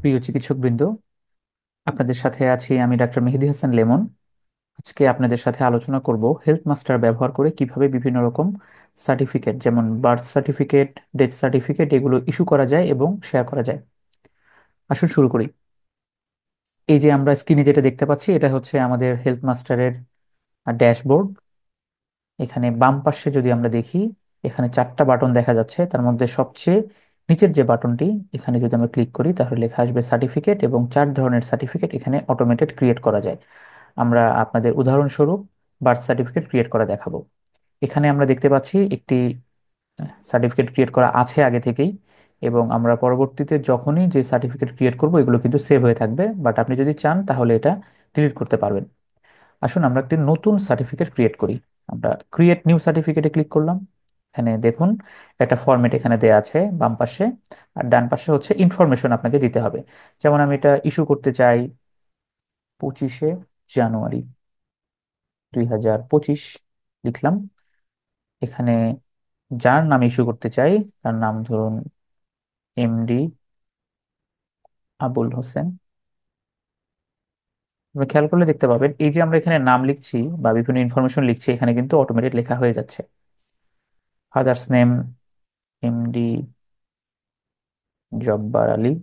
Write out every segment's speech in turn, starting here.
প্রিয় চিকিৎসকবৃন্দ, আপনাদের সাথে আছি আমি ডাক্তার মেহেদী হাসান লেমন। আজকে আপনাদের সাথে আলোচনা করব হেলথ মাস্টার ব্যবহার করে কিভাবে বিভিন্ন রকম সার্টিফিকেট, যেমন বার্থ সার্টিফিকেট, ডেথ সার্টিফিকেট, এগুলো ইস্যু করা যায় এবং শেয়ার করা যায়। আসুন শুরু করি। এই যে আমরা স্ক্রিনে যেটা দেখতে পাচ্ছি, এটা হচ্ছে আমাদের হেলথ মাস্টারের ড্যাশবোর্ড। এখানে বাম পাশে যদি আমরা দেখি, এখানে চারটা বাটন দেখা যাচ্ছে। তার মধ্যে সবচেয়ে নিচের যে বাটনটি, এখানে যদি আমরা ক্লিক করি তাহলে লেখা আসবে সার্টিফিকেট, এবং চার ধরনের সার্টিফিকেট এখানে অটোমেটেড ক্রিয়েট করা যায়। আমরা আপনাদের উদাহরণস্বরূপ বার্থ সার্টিফিকেট ক্রিয়েট করা দেখাবো। এখানে আমরা দেখতে পাচ্ছি একটি সার্টিফিকেট ক্রিয়েট করা আছে আগে থেকেই, এবং আমরা পরবর্তীতে যখনই যে সার্টিফিকেট ক্রিয়েট করব এগুলো কিন্তু সেভ হয়ে থাকবে, বাট আপনি যদি চান তাহলে এটা ডিলিট করতে পারবেন। আসুন আমরা একটি নতুন সার্টিফিকেট ক্রিয়েট করি। আমরা ক্রিয়েট নিউ সার্টিফিকেটে ক্লিক করলাম। এখানে দেখুন একটা ফরম্যাট এখানে দেয়া আছে বাম পাশে, আর ডান পাশে হচ্ছে ইনফরমেশন আপনাকে দিতে হবে। যেমন আমি এটা ইস্যু করতে চাই 25শে জানুয়ারি 2025, লিখলাম। এখানে যার নাম ইস্যু করতে চাই তার নাম ধরুন এমডি আবুল হোসেন। আপনি খেয়াল করলে দেখতে পাবেন এই যে আমরা এখানে নাম লিখছি বা বিভিন্ন ইনফরমেশন লিখছি, এখানে কিন্তু অটোমেটেড লেখা হয়ে যাচ্ছে। Father's name MD Jabbar Ali,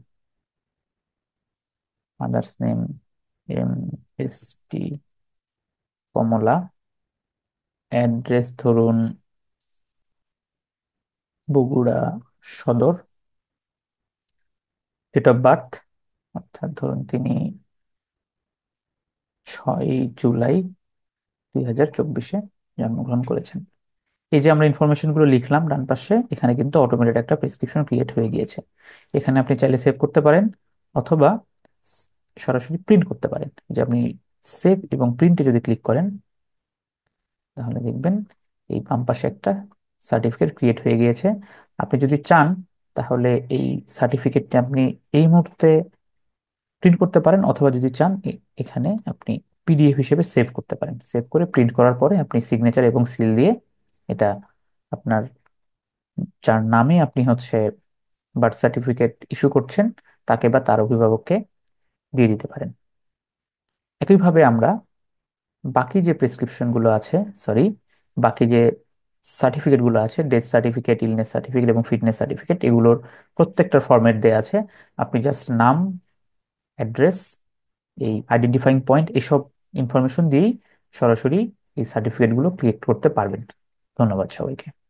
mother's name MST কমলা, অ্যাড্রেস ধরুন বগুড়া সদর, ডেট অফ বার্থ অর্থাৎ ধরুন তিনি 6ই জুলাই 2024 জন্মগ্রহণ করেছেন। এই যে আমরা ইনফরমেশন গুলো লিখলাম ডান পাশে, এখানে কিন্তু অটোমেটেড একটা প্রেসক্রিপশন ক্রিয়েট হয়ে গিয়েছে। এখানে আপনি চাইলে সেভ করতে পারেন, অথবা স- সরাসরি প্রিন্ট করতে পারেন। যে আপনি সেভ এবং প্রিন্টে যদি ক্লিক করেন তাহলে দেখবেন এই বাম পাশে একটা সার্টিফিকেট ক্রিয়েট হয়ে গিয়েছে। আপনি যদি চান তাহলে এই সার্টিফিকেটটি আপনি এই মুহূর্তে প্রিন্ট করতে পারেন, অথবা যদি চান এখানে আপনি পিডিএফ হিসেবে সেভ করতে পারেন। সেভ করে প্রিন্ট করার পরে আপনি সিগনেচার এবং সিল দিয়ে এটা আপনার যার নামে আপনি হচ্ছে বার্থ সার্টিফিকেট ইস্যু করছেন তাকে বা তার অভিভাবককে দিয়ে দিতে পারেন। একইভাবে আমরা বাকি যে প্রেসক্রিপশন গুলো আছে, সরি, বাকি যে সার্টিফিকেট গুলো আছে, ডেথ সার্টিফিকেট, ইলনেস সার্টিফিকেট এবং ফিটনেস সার্টিফিকেট, এগুলোর প্রত্যেকটার ফরম্যাট দেওয়া আছে। আপনি জাস্ট নাম, অ্যাড্রেস, এই আইডেন্টিফাইং পয়েন্ট, এসব ইনফরমেশন দিয়েই সরাসরি এই সার্টিফিকেট গুলো ক্রিয়েট করতে পারবেন। ধন্যবাদ সবাইকে।